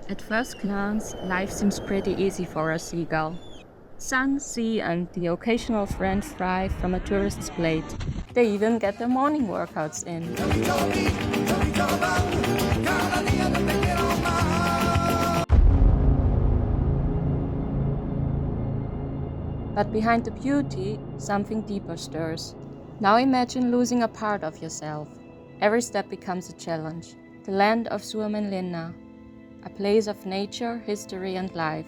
At first glance, life seems pretty easy for a seagull. Sun, sea, and the occasional friend thrive from a tourist's plate. They even get their morning workouts in. But behind the beauty, something deeper stirs. Now imagine losing a part of yourself. Every step becomes a challenge. The land of Suomenlinna, a place of nature, history, and life.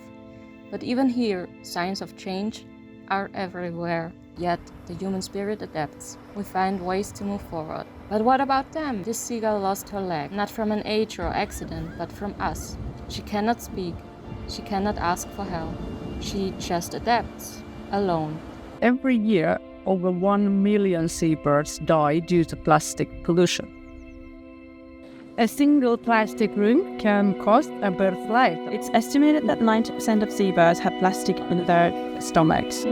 But even here, signs of change are everywhere. Yet, the human spirit adapts. We find ways to move forward. But what about them? This seagull lost her leg, not from an age or accident, but from us. She cannot speak. She cannot ask for help. She just adapts, alone. Every year, over 1 million seabirds die due to plastic pollution. A single plastic ring can cost a bird's life. It's estimated that 90% of seabirds have plastic in their stomachs.